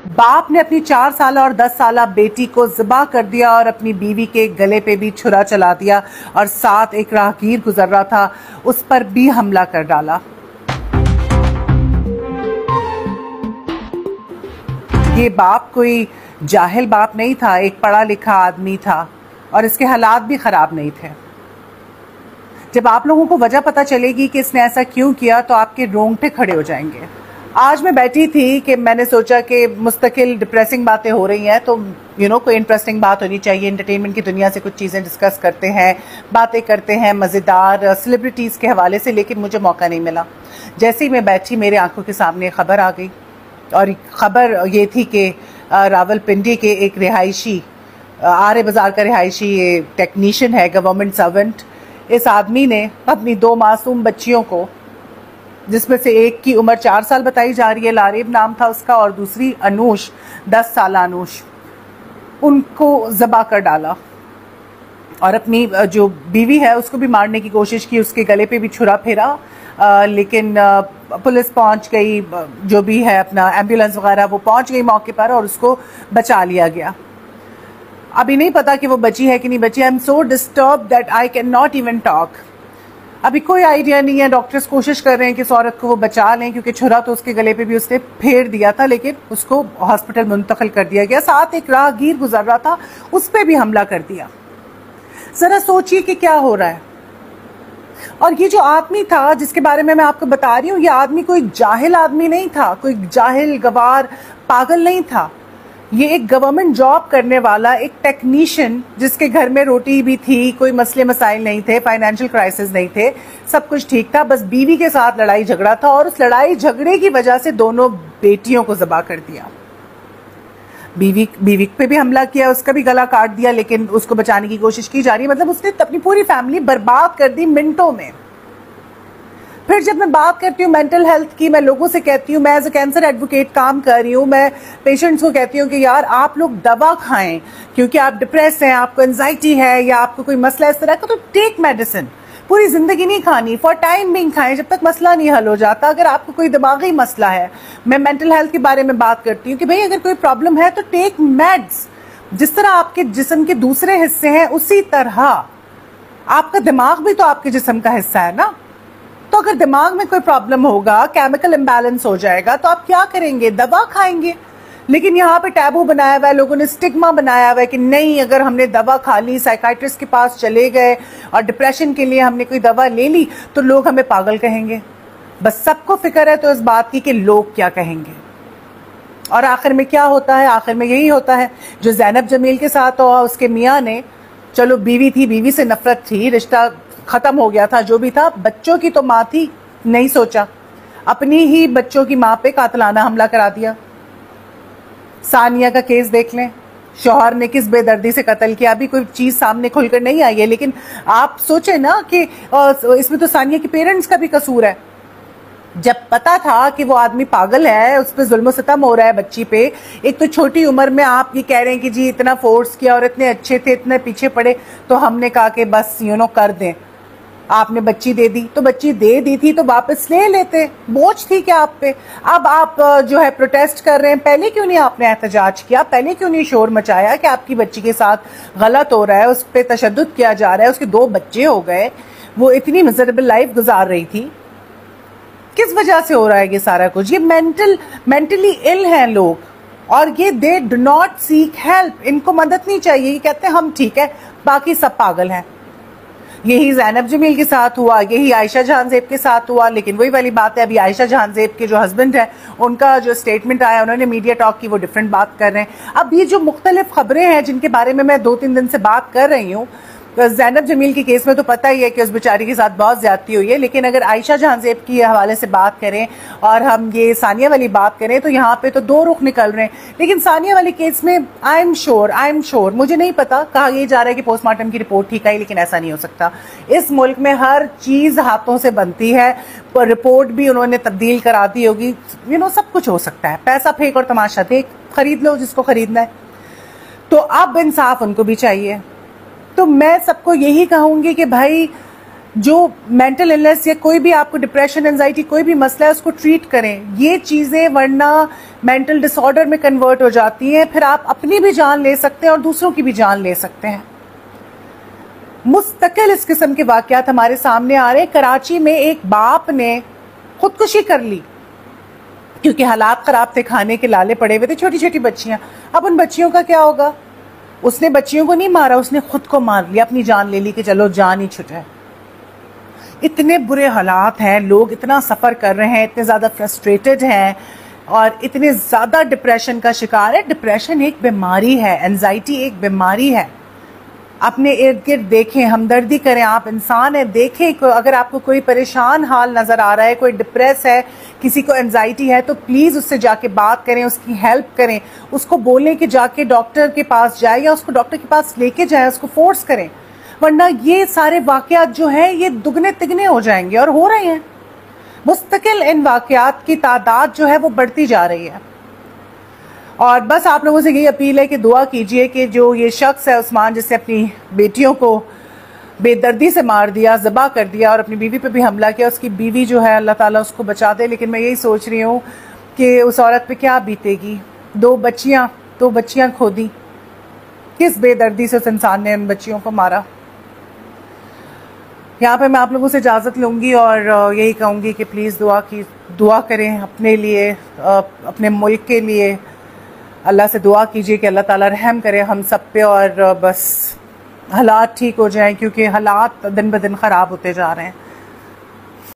बाप ने अपनी 4 साल और 10 साल बेटी को ज़िबा कर दिया और अपनी बीवी के गले पे भी छुरा चला दिया और साथ एक राहगीर गुजर रहा था, उस पर भी हमला कर डाला। ये बाप कोई जाहिल बाप नहीं था, एक पढ़ा लिखा आदमी था और इसके हालात भी खराब नहीं थे। जब आप लोगों को वजह पता चलेगी कि इसने ऐसा क्यों किया तो आपके रोंगटे खड़े हो जाएंगे। आज मैं बैठी थी कि मैंने सोचा कि मुस्तकिल डिप्रेसिंग बातें हो रही हैं तो कोई इंटरेस्टिंग बात होनी चाहिए। एंटरटेनमेंट की दुनिया से कुछ चीज़ें डिस्कस करते हैं, बातें करते हैं मज़ेदार सेलिब्रिटीज़ के हवाले से, लेकिन मुझे मौका नहीं मिला। जैसे ही मैं बैठी मेरे आंखों के सामने खबर आ गई और खबर ये थी कि रावलपिंडी के एक रिहायशी, आर्य बाज़ार का रिहायशी, ये टेक्नीशियन है, गवर्नमेंट सर्वेंट, इस आदमी ने अपनी 2 मासूम बच्चियों को, जिसमें से एक की उम्र 4 साल बताई जा रही है, लारेब नाम था उसका, और दूसरी अनूश 10 साल अनूश, उनको ज़बा कर डाला और अपनी जो बीवी है उसको भी मारने की कोशिश की, उसके गले पे भी छुरा फेरा, लेकिन पुलिस पहुंच गई, जो भी है अपना एम्बुलेंस वगैरह वो पहुंच गई मौके पर और उसको बचा लिया गया। अभी नहीं पता कि वो बची है कि नहीं बची। I am so disturb that I can not even talk. अभी कोई आइडिया नहीं है। डॉक्टर्स कोशिश कर रहे हैं कि इस औरत को वो बचा लें, क्योंकि छुरा तो उसके गले पे भी उसने फेर दिया था, लेकिन उसको हॉस्पिटल मुंतकिल कर दिया गया। साथ एक राहगीर गुजर रहा था, उस पर भी हमला कर दिया। जरा सोचिए कि क्या हो रहा है। और ये जो आदमी था जिसके बारे में मैं आपको बता रही हूँ, ये आदमी कोई जाहिल आदमी नहीं था, कोई जाहिल गवार पागल नहीं था। ये एक गवर्नमेंट जॉब करने वाला एक टेक्नीशियन, जिसके घर में रोटी भी थी, कोई मसले मसाइल नहीं थे, फाइनेंशियल क्राइसिस नहीं थे, सब कुछ ठीक था। बस बीवी के साथ लड़ाई झगड़ा था और उस लड़ाई झगड़े की वजह से दोनों बेटियों को ज़बा कर दिया। बीवी पे भी हमला किया, उसका भी गला काट दिया, लेकिन उसको बचाने की कोशिश की जा रही है। मतलब उसने अपनी पूरी फैमिली बर्बाद कर दी मिनटों में। फिर जब मैं बात करती हूँ मेंटल हेल्थ की, मैं लोगों से कहती हूँ, मैं एज ए कैंसर एडवोकेट काम कर रही हूँ, मैं पेशेंट्स को कहती हूँ कि यार आप लोग दवा खाएं, क्योंकि आप डिप्रेस हैं, आपको एंजाइटी है या आपको कोई मसला इस तरह का, तो टेक मेडिसिन। पूरी जिंदगी नहीं खानी, फॉर टाइम बिंग खाएं, जब तक मसला नहीं हल हो जाता। अगर आपको कोई दिमागी मसला है, मैं मेंटल हेल्थ के बारे में बात करती हूँ कि भाई अगर कोई प्रॉब्लम है तो टेक मेड्स। जिस तरह आपके जिस्म के दूसरे हिस्से हैं, उसी तरह आपका दिमाग भी तो आपके जिस्म का हिस्सा है ना। तो अगर दिमाग में कोई प्रॉब्लम होगा, केमिकल इम्बैलेंस हो जाएगा, तो आप क्या करेंगे? दवा खाएंगे। लेकिन यहाँ पे टैबू बनाया हुआ है, लोगों ने स्टिग्मा बनाया हुआ है कि नहीं, अगर हमने दवा खा ली, साइकाइट्रिस्ट के पास चले गए और डिप्रेशन के लिए हमने कोई दवा ले ली, तो लोग हमें पागल कहेंगे। बस सबको फिक्र है तो इस बात की कि लोग क्या कहेंगे। और आखिर में क्या होता है? आखिर में यही होता है जो ज़ैनब जमील के साथ हुआ। उसके मियाँ ने, चलो बीवी थी, बीवी से नफरत थी, रिश्ता खत्म हो गया था, जो भी था, बच्चों की तो माँ थी, नहीं सोचा, अपनी ही बच्चों की माँ पे कातलाना हमला करा दिया। सानिया का केस देख लें, शौहर ने किस बेदर्दी से कत्ल किया। अभी कोई चीज सामने खुलकर नहीं आई है, लेकिन आप सोचे ना कि इसमें तो सानिया के पेरेंट्स का भी कसूर है। जब पता था कि वो आदमी पागल है, उस पर जुल्म सितम हो रहा है बच्ची पे, एक तो छोटी उम्र में आप ये कह रहे हैं कि जी इतना फोर्स किया और इतने अच्छे थे, इतने पीछे पड़े, तो हमने कहा कि बस कर दें। आपने बच्ची दे दी, तो बच्ची दे दी थी तो वापस ले लेते, बोझ थी क्या आप पे? अब आप जो है प्रोटेस्ट कर रहे हैं, पहले क्यों नहीं आपने एहतजाज किया? पहले क्यों नहीं शोर मचाया कि आपकी बच्ची के साथ गलत हो रहा है, उस पर तशद्दुद किया जा रहा है, उसके 2 बच्चे हो गए, वो इतनी मिजरेबल लाइफ गुजार रही थी, किस वजह से हो रहा है ये सारा कुछ? ये मेंटली इल हैं लोग, और ये they do not seek help. इनको मदद नहीं चाहिए, ये कहते हैं हम ठीक है, बाकी सब पागल हैं। यही ज़ैनब जमील के साथ हुआ, यही आयशा जहांजेब के साथ हुआ। लेकिन वही वाली बात है, अभी आयशा जहांजेब के जो हस्बैंड है, उनका जो स्टेटमेंट आया, उन्होंने मीडिया टॉक की, वो डिफरेंट बात कर रहे हैं। अब ये जो मुख्तलिफ खबरें हैं जिनके बारे में मैं 2-3 दिन से बात कर रही हूँ, ज़ैनब जमील के केस में तो पता ही है कि उस बेचारी के साथ बहुत ज्यादती हुई है, लेकिन अगर आयशा जहांजेब की हवाले से बात करें और हम ये सानिया वाली बात करें, तो यहाँ पे तो 2 रुख निकल रहे हैं। लेकिन सानिया वाली केस में आई एम श्योर, मुझे नहीं पता, कहा यह जा रहा है कि पोस्टमार्टम की रिपोर्ट ठीक आई, लेकिन ऐसा नहीं हो सकता। इस मुल्क में हर चीज हाथों से बनती है, पर रिपोर्ट भी उन्होंने तब्दील करा दी होगी, सब कुछ हो सकता है। पैसा फेंक और तमाशा देख, खरीद लो जिसको खरीदना है। तो अब इंसाफ उनको भी चाहिए। तो मैं सबको यही कहूंगी कि भाई जो मेंटल इलनेस या कोई भी आपको डिप्रेशन, एंजाइटी, कोई भी मसला है उसको ट्रीट करें। ये चीज़ें वरना मेंटल डिसऑर्डर में कन्वर्ट हो जाती हैं, फिर आप अपनी भी जान ले सकते हैं और दूसरों की भी जान ले सकते हैं। मुस्तकिल इस किस्म के वाक़यात हमारे सामने आ रहे हैं। कराची में एक बाप ने खुदकुशी कर ली क्योंकि हालात ख़राब थे, खाने के लाले पड़े हुए थे, छोटी छोटी बच्चियां। अब उन बच्चियों का क्या होगा? उसने बच्चियों को नहीं मारा, उसने खुद को मार लिया, अपनी जान ले ली कि चलो जान ही छुटे। इतने बुरे हालात हैं, लोग इतना सफ़र कर रहे हैं, इतने ज़्यादा फ्रस्ट्रेटेड हैं और इतने ज़्यादा डिप्रेशन का शिकार है। डिप्रेशन एक बीमारी है, एंजाइटी एक बीमारी है। अपने इर्द गिर्द देखें, हमदर्दी करें, आप इंसान हैं, देखें अगर आपको कोई परेशान हाल नज़र आ रहा है, कोई डिप्रेस है, किसी को एंजाइटी है, तो प्लीज़ उससे जाके बात करें, उसकी हेल्प करें, उसको बोलें कि जाके डॉक्टर के पास जाए या उसको डॉक्टर के पास लेके जाए, उसको फोर्स करें, वरना ये सारे वाक़यात जो हैं ये दुगने तिगने हो जाएंगे और हो रहे हैं। मुस्तकिल इन वाक़यात की तादाद जो है वो बढ़ती जा रही है। और बस आप लोगों से यही अपील है कि दुआ कीजिए कि जो ये शख्स है उस्मान, जिससे अपनी बेटियों को बेदर्दी से मार दिया, ज़बा कर दिया और अपनी बीवी पे भी हमला किया, उसकी बीवी जो है अल्लाह ताला उसको बचा दे। लेकिन मैं यही सोच रही हूँ कि उस औरत पे क्या बीतेगी। दो बच्चियाँ खो दी, किस बेदर्दी से उस इंसान ने उन बच्चियों को मारा। यहाँ पे मैं आप लोगों से इजाज़त लूँगी और यही कहूँगी कि प्लीज़ दुआ करें अपने लिए, अपने मुल्क के लिए। अल्लाह से दुआ कीजिए कि अल्लाह ताला रहम करे हम सब पे और बस हालात ठीक हो जाएं, क्योंकि हालात दिन ब दिन ख़राब होते जा रहे हैं।